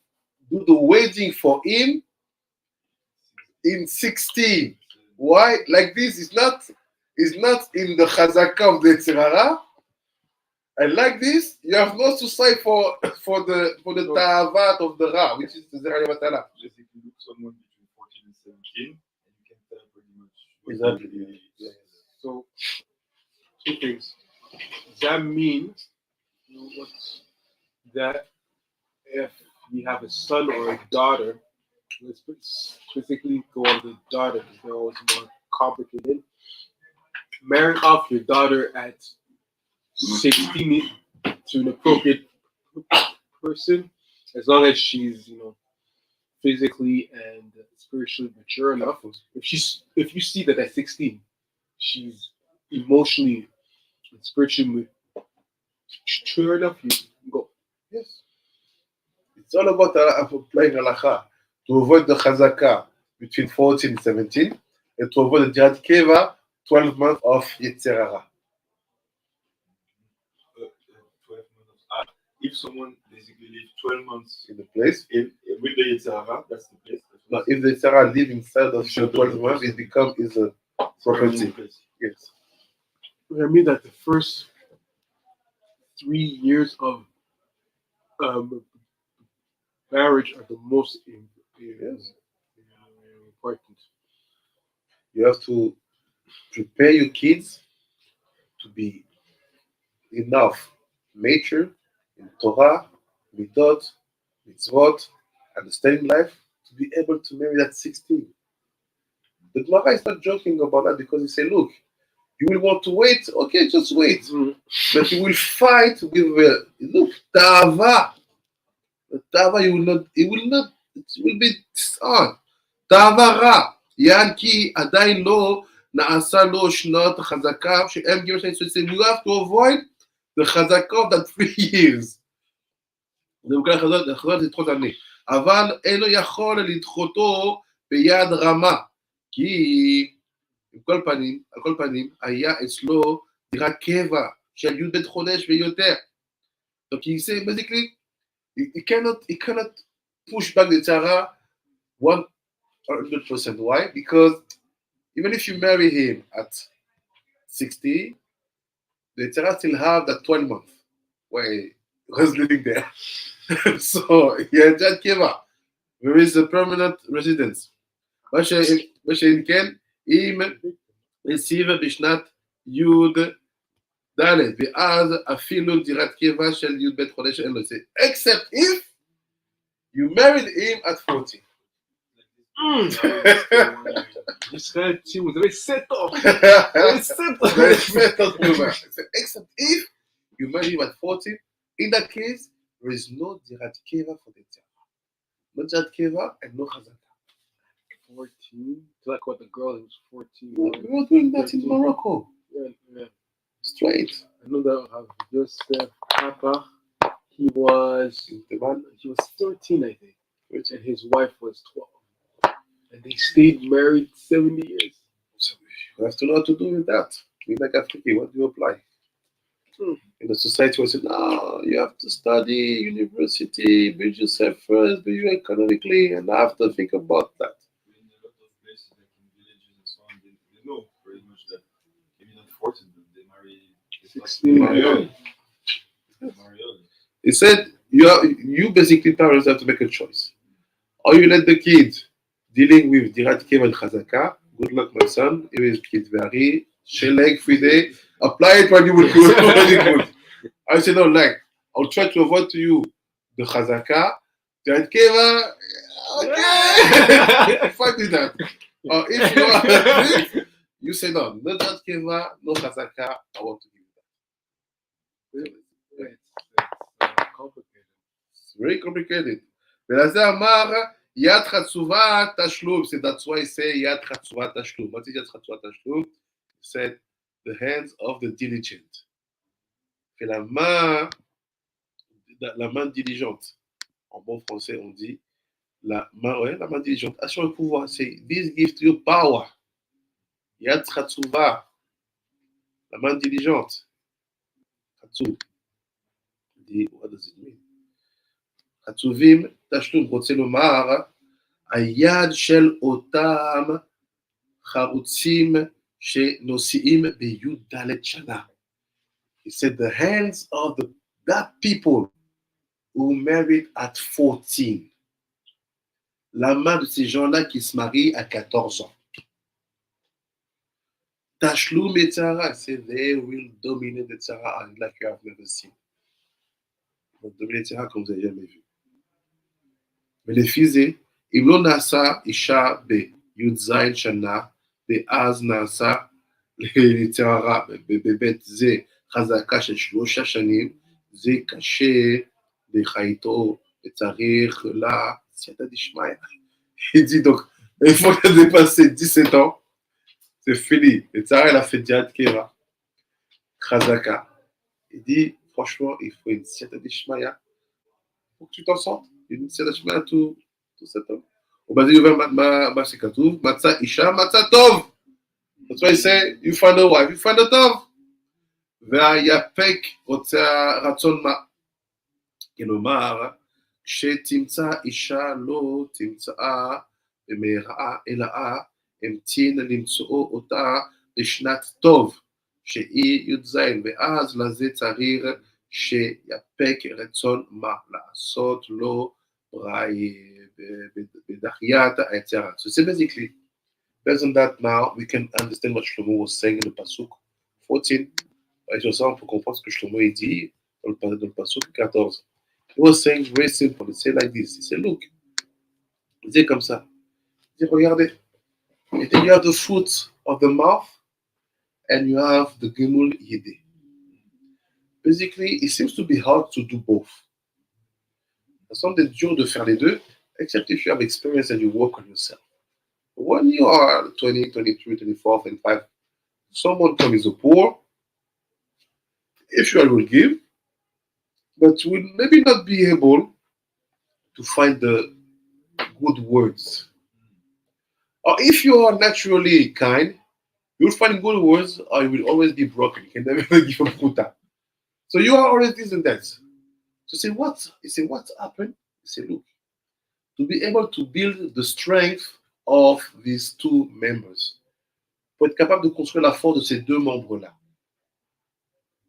do the wedding for him in 16. Why? Like this is not in the chazaka of the Yetzirah. And like this, you have no to say for the ta'avat of the Ra, which is the Zerah Matala. Just if you look someone between 14 and 17, and you can tell pretty much. Exactly. Yes. So, 2 things. Does that mean that if you have a son or a daughter, let's specifically go on the daughter because they're always more complicated. Marrying off your daughter at 16 to an appropriate person, as long as she's, physically and spiritually mature enough. If you see that at 16, she's emotionally and spiritually mature enough, you go. Yes. It's all about applying halacha to avoid the chazaka between 14 and 17, and to avoid the dirat keva 12 months of Yetzirah. 12 months. If someone basically lives 12 months In the place. with the Yetzirah, that's the place. Now, if the Yetzirah live inside of the 12 months, it becomes his property. Yes. I mean that the first 3 years of marriage are the most important. You have to prepare your kids to be enough mature in Torah, Midot, Mitzvot, understanding life, to be able to marry at 16. The Gemara is not joking about that because he say, look, you will want to wait, okay, just wait. But you will fight with, look, Ta'ava. The Ta'ava, it will be on. Ta'ava Ra. יען כי עדיין לא נעשה לו שנות חזקה שהם גימל שני סוצים. You have to avoid the חזקה of that 3 years. זה מוכר לחזות לדחות עני. אבל אינו יכול לדחותו ביד רמה. כי על כל פנים היה אצלו דירת קבע של י"ב חודש ויותר. So he say basically he cannot push back the tzara 100%. Why? Because even if you marry him at 60, the tzara still have that 12 months where he was living there. So he had that keva. There is a permanent residence. מה שאם כן, אם הציב בשנת י"ד, ואז אפילו דירת קבע של י"ב חודש אין לו. Except if you married him at 40. Vous avez 7 ans. Except if you marry him at 40, in that case, there is no dirat keva for the tzara. No dirat keva and no chazaka. 14. Like what the girl who was 14. We were doing that in Morocco. Yeah. Straight. I know that HaMIdot Sefer Papa, he was 13, I think. And his wife was 12. And they stayed married 70 years. So you have to know what to do with that. Be like Africa, what do you apply? In the society, we say, no, you have to study university, build yourself first, build you economically, and I have to think about that. In a lot of places, like in villages and so on, they know very much that maybe not 14, but they marry 16. He said, you basically parents have to make a choice. Or you let the kid dealing with Dirat Kev and Chazaka, good luck, my son, if his kid vary, sheleg, Friday, apply it when you will good. I said, no, like, I'll try to avoid to you the Chazaka, Dirat Keva, okay, if I do that. Or if you say, no Dirat Keva, no Chazaka, I want to give you that. It's complicated. It's very complicated. ולזה אמר, יד חצובה תשלום. So that's why I say יד חצובה תשלום. What is יד חצובה תשלום? He said, the hands of the diligent. Et la main diligente. En bon français, on dit la main diligente. Assure le pouvoir. C'est this gives you power. Yad Chatsuva. La main diligente. Chatsu. What does it mean? Chatsuvim tashlum. רוצה לומר, היד של אותם חרוצים שנושאים בי"ד שנה. He said the hands of that people who married at 14. La main de ces gens-là qui se marient à 14 ans. Tashlum et tzara, c'est they will dominate the tzara like you have never seen. Ils vont dominer le tzara comme vous n'avez jamais vu. Mais les filles, אם לא נעשה אישה בי"ז שנה, ואז נעשה לצערה בבית זה חזקה של 3 שנים, זה קשה לחייתו וצריך לה סייעתא דשמיא. Il dit donc, une fois qu'elle a dépassé 17 ans, c'est fini. Le tsar, elle a fait Diat Keva, Chazaka. Il dit, franchement, il faut une siyata dishmaya pour que tu t'en sortes. Une siyata dishmaya tout cet homme. Au bas, il y a ma sikatouf, matza isha, matza tov. That's why I say, you find a wife, you find a tov. והיפק רוצה רצון מה. כלומר, כשתמצא אישה לא תמצאה במהרה אלאה, המתין למצוא אותה בשנת טוב, שהיא י"ז, ואז לזה צריך שיפק רצון מה לעשות לו בדחיית היצרה. So say basically, based on that now, we can understand what Shlomo was saying in the Pasuk 14. Et sur ça, on peut comprendre ce que Shlomo a dit dans le Pasuk 14. He was saying very simple. He said like this. He said, look, il disait comme ça. Il dit, regardez, you have the fruit of the mouth and you have the Gemul Yedeh. Basically, it seems to be hard to do both. Ça semble dur de faire les deux, except if you have experience and you work on yourself. When you are 20, 23, 24, 25, someone comes poor, if you will give, but you will maybe not be able to find the good words. Or if you are naturally kind, you'll find good words, or you will always be broken. You can never give a fruta. So you are always this and that. So say what? You say what happened? You say look, to be able to build the strength of these two members, pour être capable de construire la force de ces deux membres-là.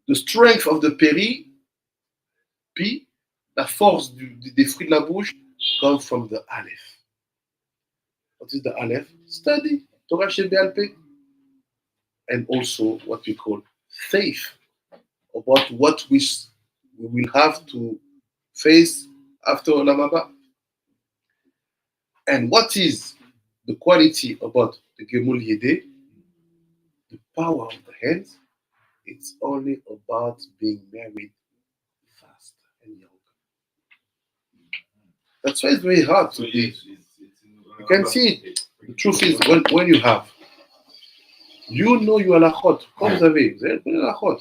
The strength of the peri, pi, la force des fruits de la bouche, comes from the aleph. What is the aleph? Study, Torah Shebe'al-Peh. And also what we call faith, about what we will have to face after Olam Haba. And what is the quality about the Gemul Yedeh? The power of the hands. It's only about being married fast and young. That's why it's very hard to be. You can see it. The truth is, when you have, you know you are lachot. Comme vous avez lachot.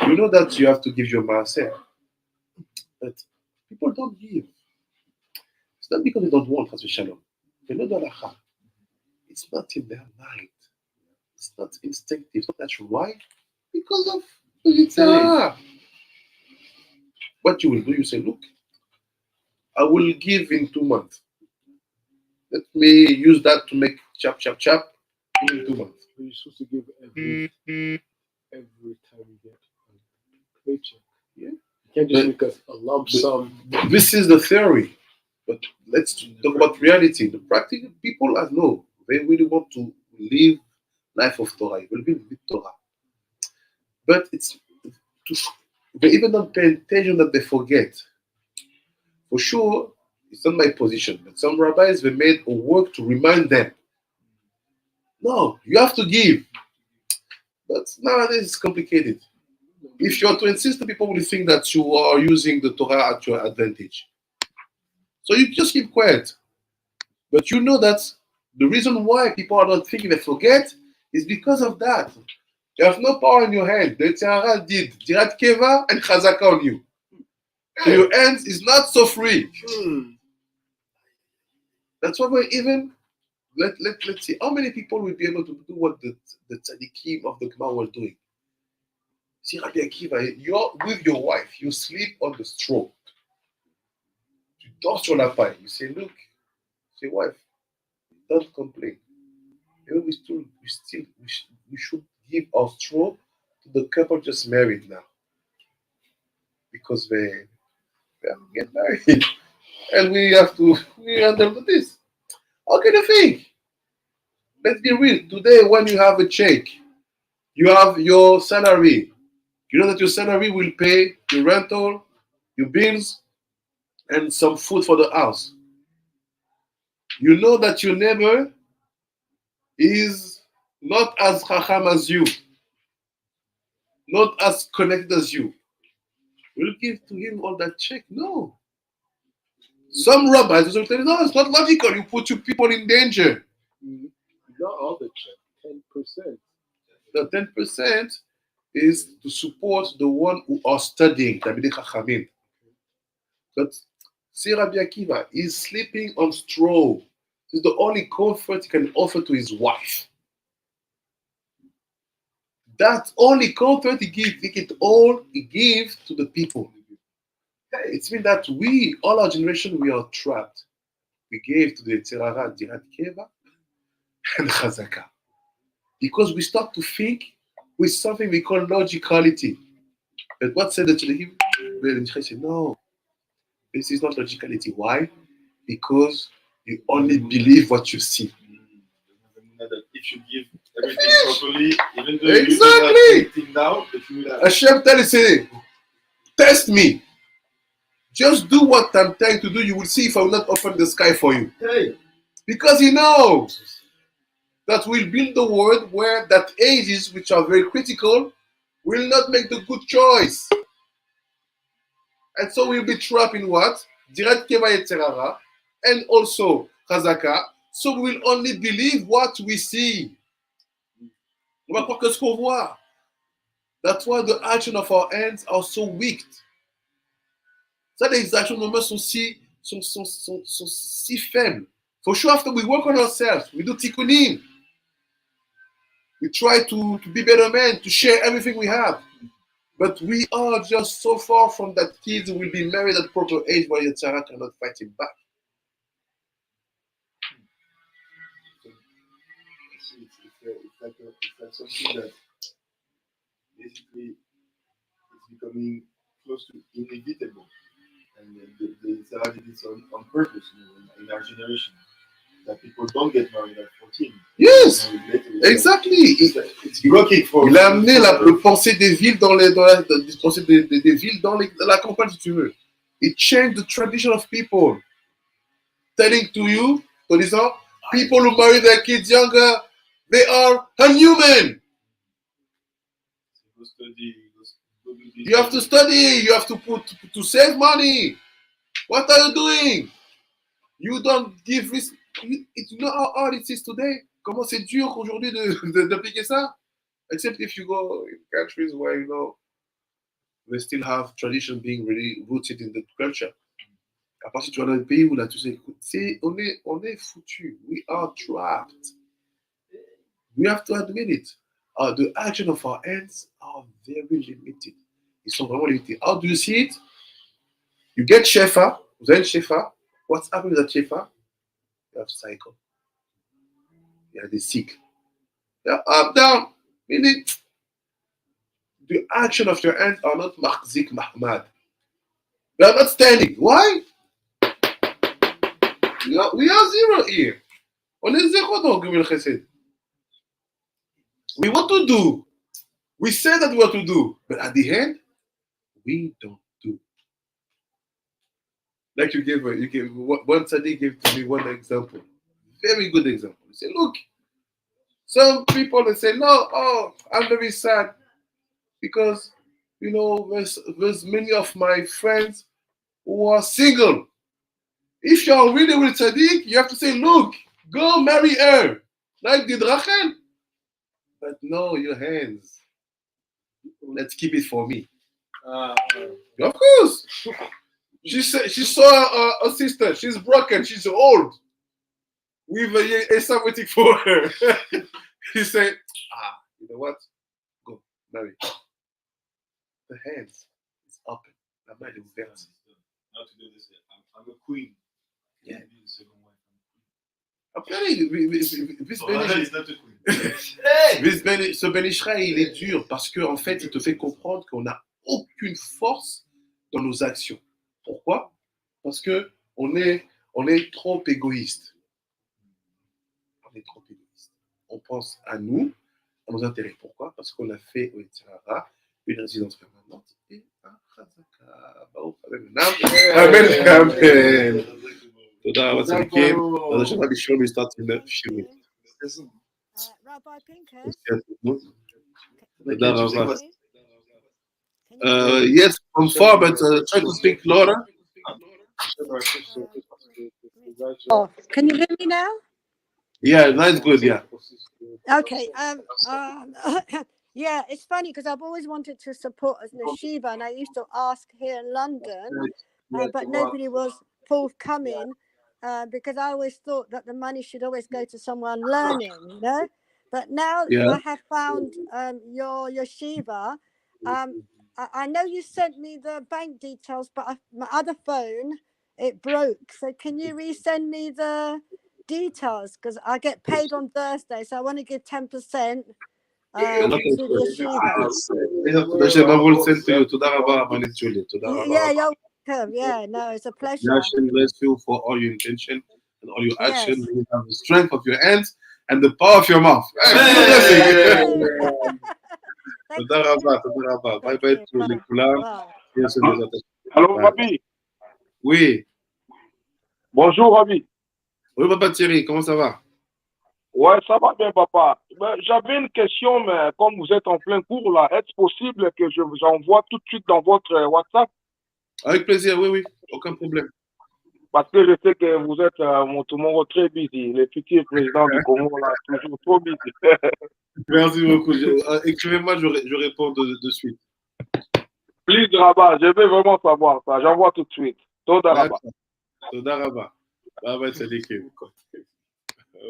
You know that you have to give your maaser. But people don't give. It's not because they don't want Chas v'Shalom. They know the halacha. It's not in their mind. It's not instinctive. It's not natural. Why? Because of the yitzhak. What you will do, you say, look, I will give in 2 months. Let me use that to make chap, chap, chap in 2 months. You're supposed to give every time you get a paycheck. Yeah. You can't just make a lump sum. This is the theory. But let's talk about reality. The practical people know. They really want to live life of Torah. They will live with Torah. But they even don't pay attention that they forget. For sure, it's not my position. But some rabbis, they made a work to remind them. No, you have to give. But nowadays it's complicated. If you are to insist, the people will think that you are using the Torah at your advantage. So you just keep quiet. But you know that the reason why people are not thinking they forget is because of that. You have no power in your hand. The Tzara did Dirat Keva and Chazaka on you. So your hands is not so free. That's why we even let's see how many people will be able to do what the tzaddikim of the Gemara were doing. See, Rabbi Akiva, you're with your wife, you sleep on the straw. You dors sur la paille. You say, look, say, wife, don't complain. Maybe we should give our straw to the couple just married now. Because they get married. And we handle this. How can you think? Let's be real. Today, when you have a check, you have your salary. You know that your salary will pay your rental, your bills, and some food for the house. You know that your neighbor is not as chacham as you, not as connected as you. Will you give to him all that check? No. Some rabbis will tell you, no, it's not logical. You put your people in danger. Not all the check, 10%. The 10% is to support the one who are studying, Talmidei Chachamim. But see, Rabbi Akiva is sleeping on straw. It's the only comfort he can offer to his wife. That only comfort he gives, he gives to the people. It means that we, all our generation, we are trapped. We gave to the Tzerara Dirat Keva and Chazaka. Because we start to think with something we call logicality. But what said the Tzaddikim? Ben Israel said, no, this is not logicality. Why? Because you only believe what you see. That if you give everything properly, even though Exactly. you don't have anything now, if you will have Hashem tell you, say, test me. Just do what I'm trying to do. You will see if I will not open the sky for you. hey, Because he knows that we'll build the world where that ages which are very critical will not make the good choice. And so we'll be trapped in what? Dirat Keva Yetzerara and also Chazaka. So we will only believe what we see. On va croire que ce qu'on voit. That's why the action of our hands are so weak. Ça, les actions de nos mains sont si faibles. For sure, after we work on ourselves, we do tikkunim. We try to be better men, to share everything we have. But we are just so far from that kids will be married at proper age where Yetzirah cannot fight him back. it's like something that basically it's becoming close to inevitable. And the Sarah did this on purpose, in our generation. That people don't get married at 14. Yes, exactly. It's working for. Il a amené le pensée des villes dans la pensée des villes dans la campagne, si tu veux. It changed the tradition of people. Telling to you, en disant, people who marry their kids younger, they are unhuman. You have to study. You have to save money. What are you doing? You don't give risk. You know how hard it is today? Comment c'est dur aujourd'hui d'appliquer ça? Except if you go in countries where, you know, they still have tradition being really rooted in the culture. À part si tu vas dans un pays où là, tu sais, écoute, on est foutu. We are trapped. We have to admit it. The action of our hands are very limited. Ils sont vraiment limités. How do you see it? You get shefa. Vous avez une shefa. What's happening with that shefa? You have cycle. You have the cycle. You have up, down. Meaning, the action of your hands are not Mahzik Mahmad. They are not standing. Why? We are zero here. On est zéro dans Gumil Chesed. We want to do. We say that we want to do. But at the end, we don't do. Like you gave one tzaddik gave to me one example. Very good example. He said, look, some people they say, no, oh, I'm very sad because, you know, there's many of my friends who are single. If you're really with tzaddik, you have to say, look, go marry her. Like did Rachel. But no, your hands. Let's keep it for me. Of course. She saw a sister. She's broken. She's old. With a son waiting for her. He said, you know what? Go, marry. The hands is open. La main est ouverte. Now to do this, I'm a queen. Yeah. Be the second wife. Ce Ben Israël, il est dur parce qu'en fait, il te fait comprendre qu'on n'a aucune force dans nos actions. Pourquoi? Parce que on est trop égoïste. On est trop égoïste. On pense à nous, à nos intérêts. Pourquoi? Parce qu'on a fait au Yetzirah une résidence permanente et un Chazaka. Amen. Amen. תודה רבה צדיקים, תודה שאתה בשיעור מסתת שיעורים. Rabbi Pinker, תודה רבה. Yes, from far, but try to speak louder. oh, can you hear me now? Yeah, that's good, yeah. Okay. Yeah, it's funny because I've always wanted to support a yeshiva, and I used to ask here in London, but nobody was forthcoming. Because I always thought that the money should always go to someone learning, you know. But now I have found your yeshiva. I know you sent me the bank details, but my other phone, it broke. So can you resend me the details? Because I get paid on Thursday, so I want to give 10% to the yeshiva. Hashem, I will send to you. Toda Rabba, Rabbanit Julie. Toda Rabba. Yeah, you're welcome. Yeah, no, it's a pleasure. Hashem bless you for all your intention and all your Yes. action. You have the strength of your hands and the power of your mouth. Thank Toda you. Rabba, Toda Rabba. Bye Thank bye you. to Wow. Nicolas. Wow. Yes, Eliezer. Allô, Bye. Rabbi. Oui. Bonjour, Rabbi. Oui, Papa Thierry, comment ça va? Ouais, ça va bien, papa. Ben, j'avais une question, mais comme vous êtes en plein cours, là, est-ce possible que je vous envoie tout de suite dans votre WhatsApp? Avec plaisir, oui, oui. Aucun problème. Parce que je sais que vous êtes tout le monde très busy. Le futur président du Congo, là, toujours trop busy. Merci beaucoup. Écrivez-moi, je réponds de suite. Please, Rabat, je veux vraiment savoir ça. J'envoie tout de suite. Toda Rabat. Toda Rabba. Bye bye, Tzaddik.